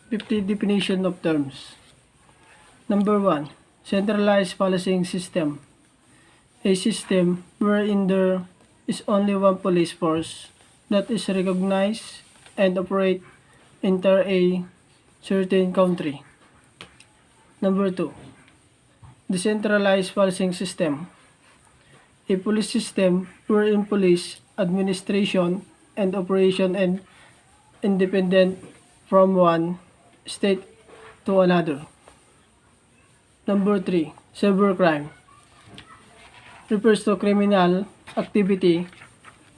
50 definition of terms. Number 1. Centralized policing system. A system wherein there is only one police force that is recognized and operate enter a certain country. Number 2. Decentralized policing system. A police system wherein police administration and operation and independent from one state to another. Number 3. Cybercrime refers to criminal activity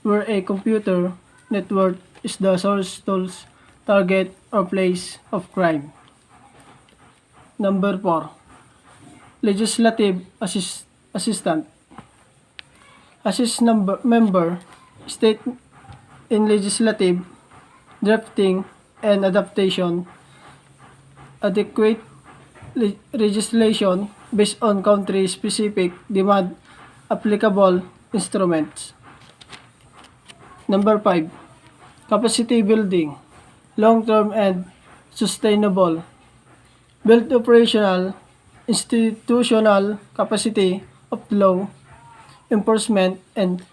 where a computer network is the source, tools, target, or place of crime. Number 4. Legislative assistant. Assist member state in legislative, drafting, and adaptation adequate legislation based on country-specific demand applicable instruments. Number 5. Capacity building, long-term and sustainable. Build operational, institutional capacity of law enforcement and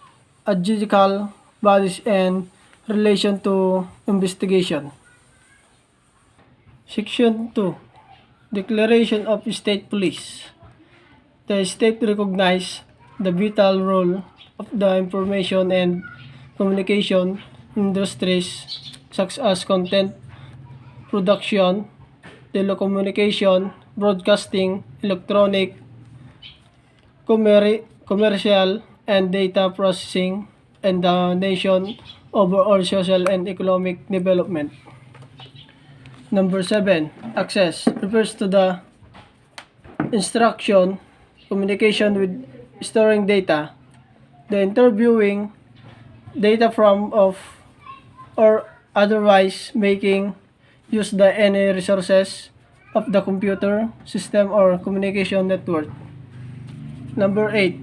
adjudicial bodies in relation to investigation. Section 2. Declaration of State Police. The state recognizes the vital role of the information and communication industries such as content production, telecommunication, broadcasting, electronic, commercial, and data processing, and the nation overall social and economic development. Number 7. Access refers to the instruction, communication with storing data, the interviewing data from of or otherwise making use the any resources of the computer system or communication network. Number 8.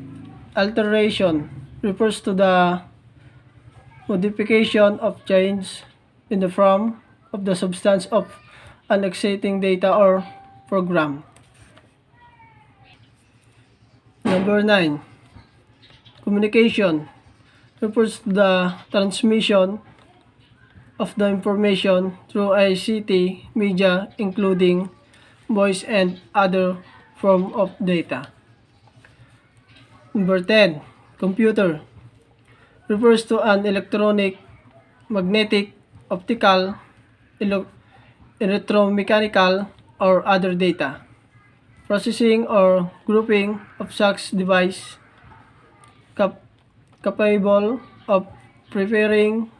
Alteration refers to the modification of change in the form of the substance of an exciting data or program. Number 9. Communication refers to the transmission of the information through ICT media including voice and other form of data. Number 10. Computer refers to an electronic, magnetic, optical, electromechanical, or other data processing or grouping of such device capable of preparing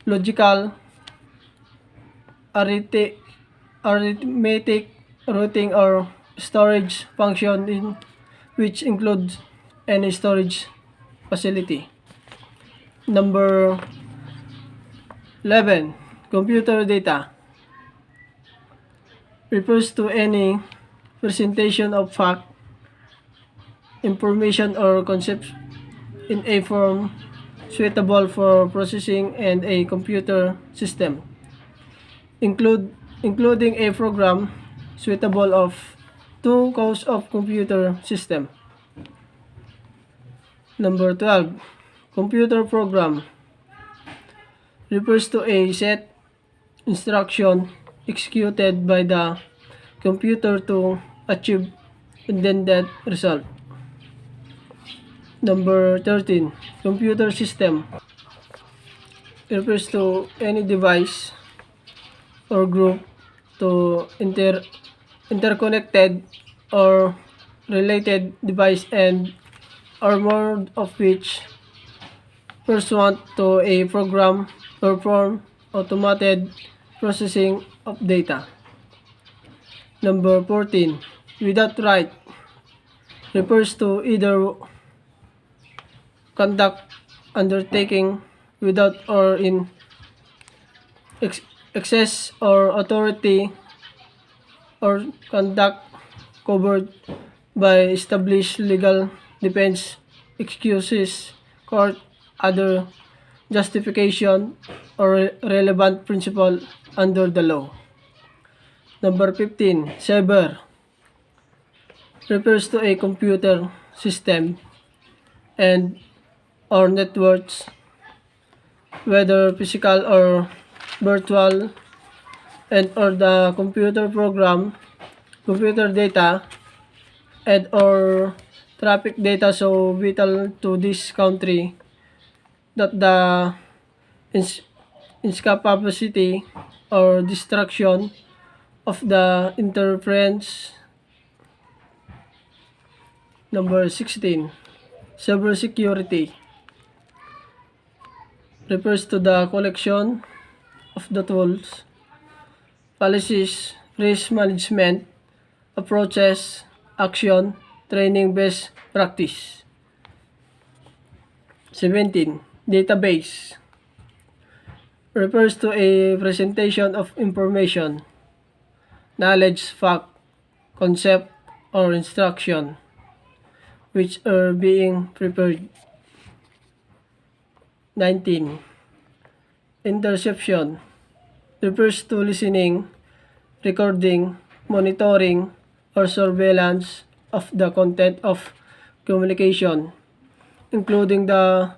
logical, arithmetic, routing, or storage function in which includes any storage facility. Number 11. Computer data refers to any presentation of fact, information, or concepts in a form suitable for processing in a computer system, including a program suitable of two cores of computer system. Number 12. Computer program refers to a set instruction executed by the computer to achieve intended result. Number 13. Computer system refers to any device or group to interconnected or related device and or more of which pursuant to a program perform automated processing of data. Number 14. Without right refers to either conduct undertaking without or in excess or authority or conduct covered by established legal defense excuses, court, other justification, or relevant principle under the law. Number 15, cyber refers to a computer system and or networks, whether physical or virtual, and or the computer program, computer data, and or traffic data so vital to this country that the ins- incapacity or destruction of the interference. Number 16, cybersecurity refers to the collection of the tools, policies, risk management, approaches, action, training best practice. 17. Database refers to a presentation of information, knowledge, fact, concept, or instruction which are being prepared. 19. Interception refers to listening, recording, monitoring, or surveillance of the content of communication, including the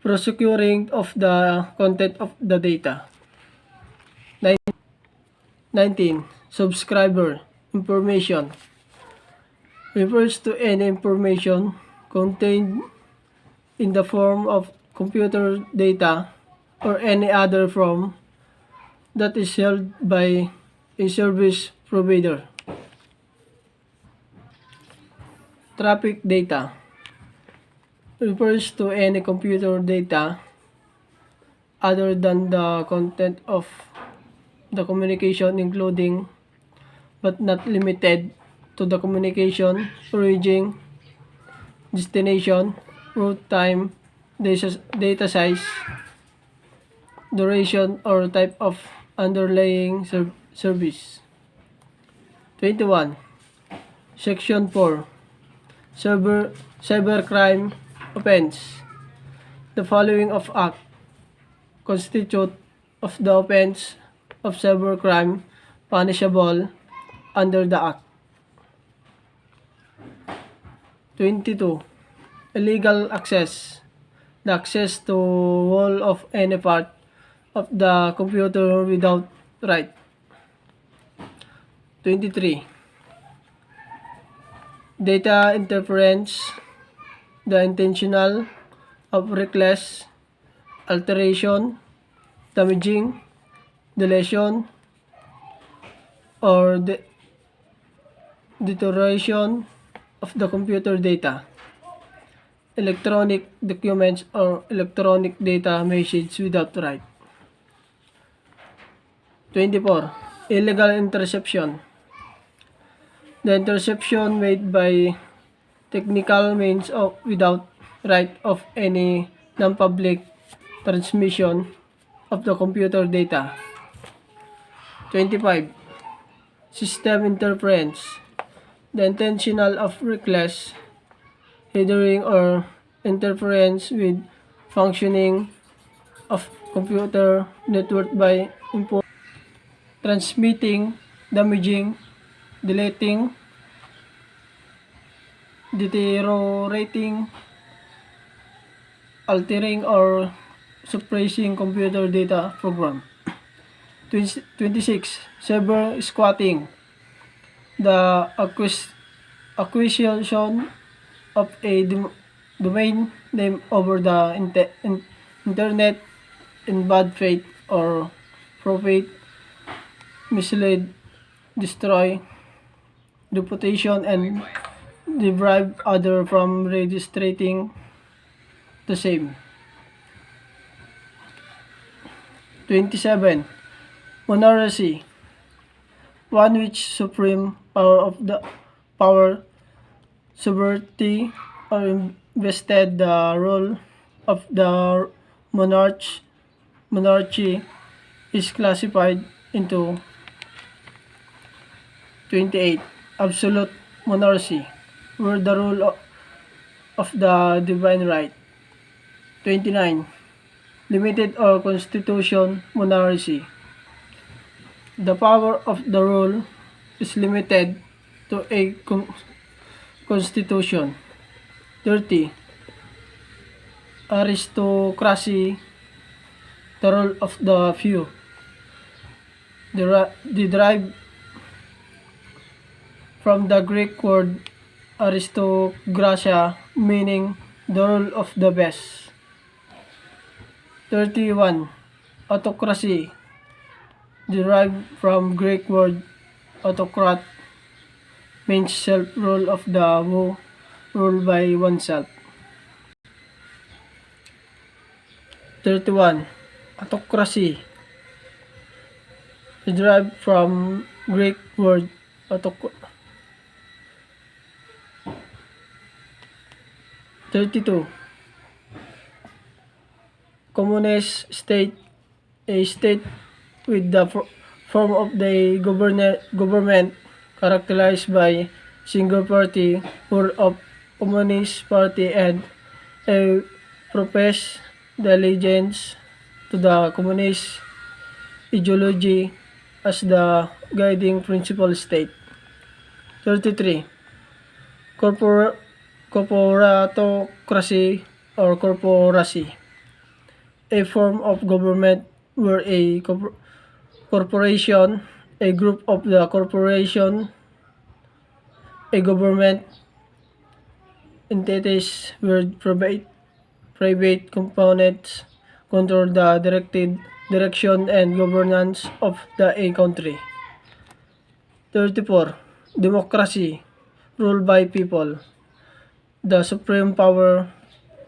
prosecuting of the content of the data. 19. Subscriber information refers to any information contained in the form of computer data or any other form that is held by a service provider. Traffic data refers to any computer data other than the content of the communication, including but not limited to the communication, origin, destination, route time, data size, duration, or type of underlying service. 21. Section 4. Cybercrime offense. The following of act constitute of the offense of cybercrime punishable under the act. 22. Illegal access. The access to all of any part of the computer without right. 23. Data interference. The intentional of reckless alteration, damaging, deletion, or deterioration of the computer data, electronic documents, or electronic data message without right. 24. Illegal interception. The interception made by technical means of without right of any non-public transmission of the computer data. 25. System interference. The intentional of reckless hindering or interference with functioning of computer network by transmitting, damaging, deleting, deteriorating, altering, or suppressing computer data program. 26. Cyber squatting. The acquisition of a domain name over the internet in bad faith or profit, mislead, destroy reputation, and deprive other from registering the same. 27. Monarchy. One which supreme power, sovereignty, or invested the role of the monarchy is classified into 28. Absolute monarchy, where the rule of the divine right. 29. Limited or constitution monarchy. The power of the rule is limited to a constitution. 30. Aristocracy, the rule of the few, derived from the Greek word aristokratia, meaning the rule of the best. 31. Autocracy, derived from Greek word autocrat, means self-rule of the who rule by oneself. 31. Autocracy, derived from Greek word autoc. 32. Communist state, a state with the form of the government characterized by single party, rule of Communist Party, and a profess the allegiance to the communist ideology as the guiding principle state. 33. Corporatocracy or corporacy, a form of government where a corporation, a group of the corporation, a government entities where private components control the direction and governance of a country. 34. Democracy, ruled by people. The supreme power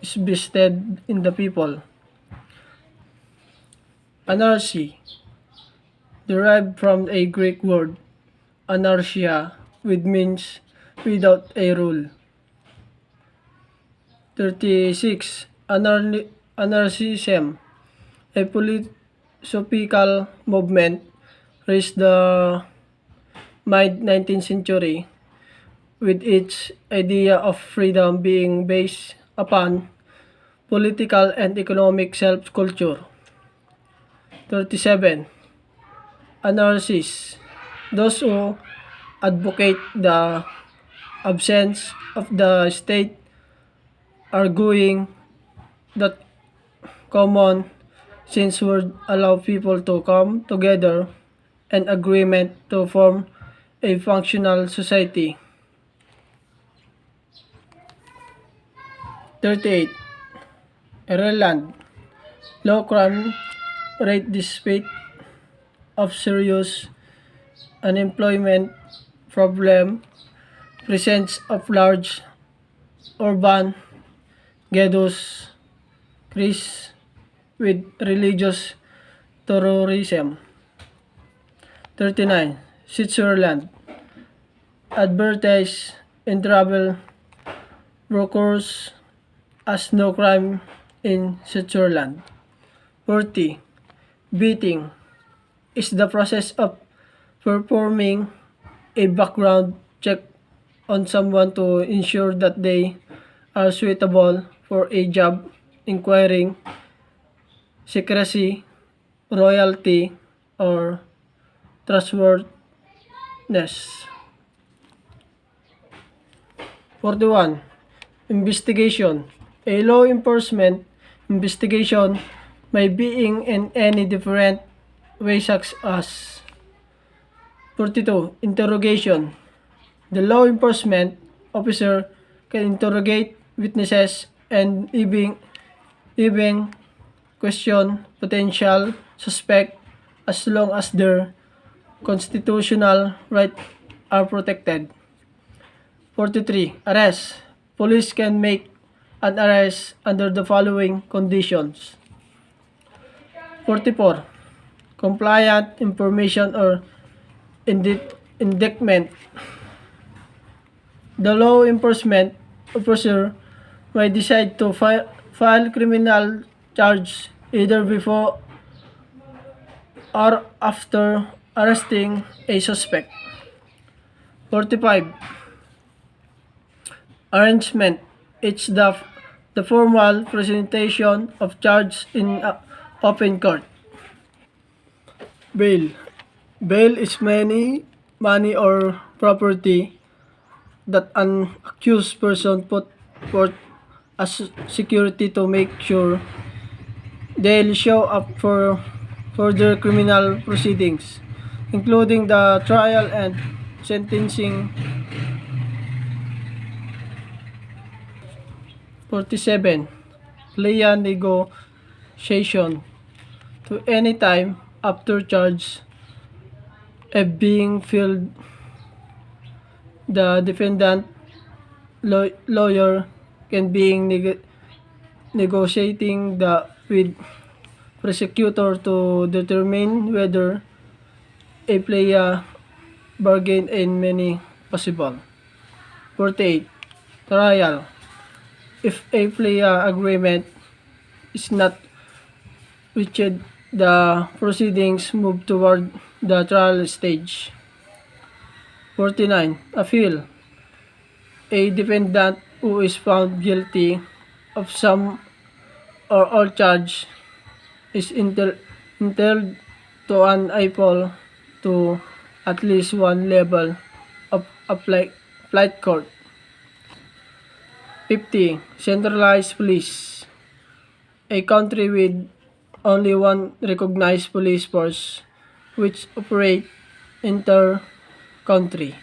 is vested in the people. Anarchy, derived from a Greek word, anarchia, which means without a rule. 36. Anarchism, a philosophical movement raised the mid-19th century, with its idea of freedom being based upon political and economic self-culture. 37. Anarchists, those who advocate the absence of the state, arguing that common sense would allow people to come together in agreement to form a functional society. 38. Ireland, low crime rate despite of serious unemployment problem, presence of large urban ghettos, increase with religious terrorism. 39. Switzerland, advertise in travel brochures as no crime in Switzerland. 40. Beating is the process of performing a background check on someone to ensure that they are suitable for a job, inquiring secrecy, royalty, or trustworthiness. 41. Investigation. A law enforcement investigation may be in any different way such as. 42. Interrogation. The law enforcement officer can interrogate witnesses and even question potential suspect as long as their constitutional rights are protected. 43. Arrest. Police can make an arrest under the following conditions. 44. Compliant information or indictment. The law enforcement officer may decide to file criminal charge either before or after arresting a suspect. 45. Arraignment. It's the formal presentation of charge in open court. Bail. Bail is money or property that an accused person put forth as security to make sure they'll show up for further criminal proceedings, including the trial and sentencing. 47. Plea negotiation. To any time after charge being filed, the defendant lawyer can be negotiating with prosecutor to determine whether a plea bargain in many possible. 48. Trial. If a plea agreement is not reached, the proceedings move toward the trial stage. 49. Appeal. A defendant who is found guilty of some or all charge is entitled to an appeal to at least one level of appellate court. 50. Centralized police. A country with only one recognized police force which operate inter-country.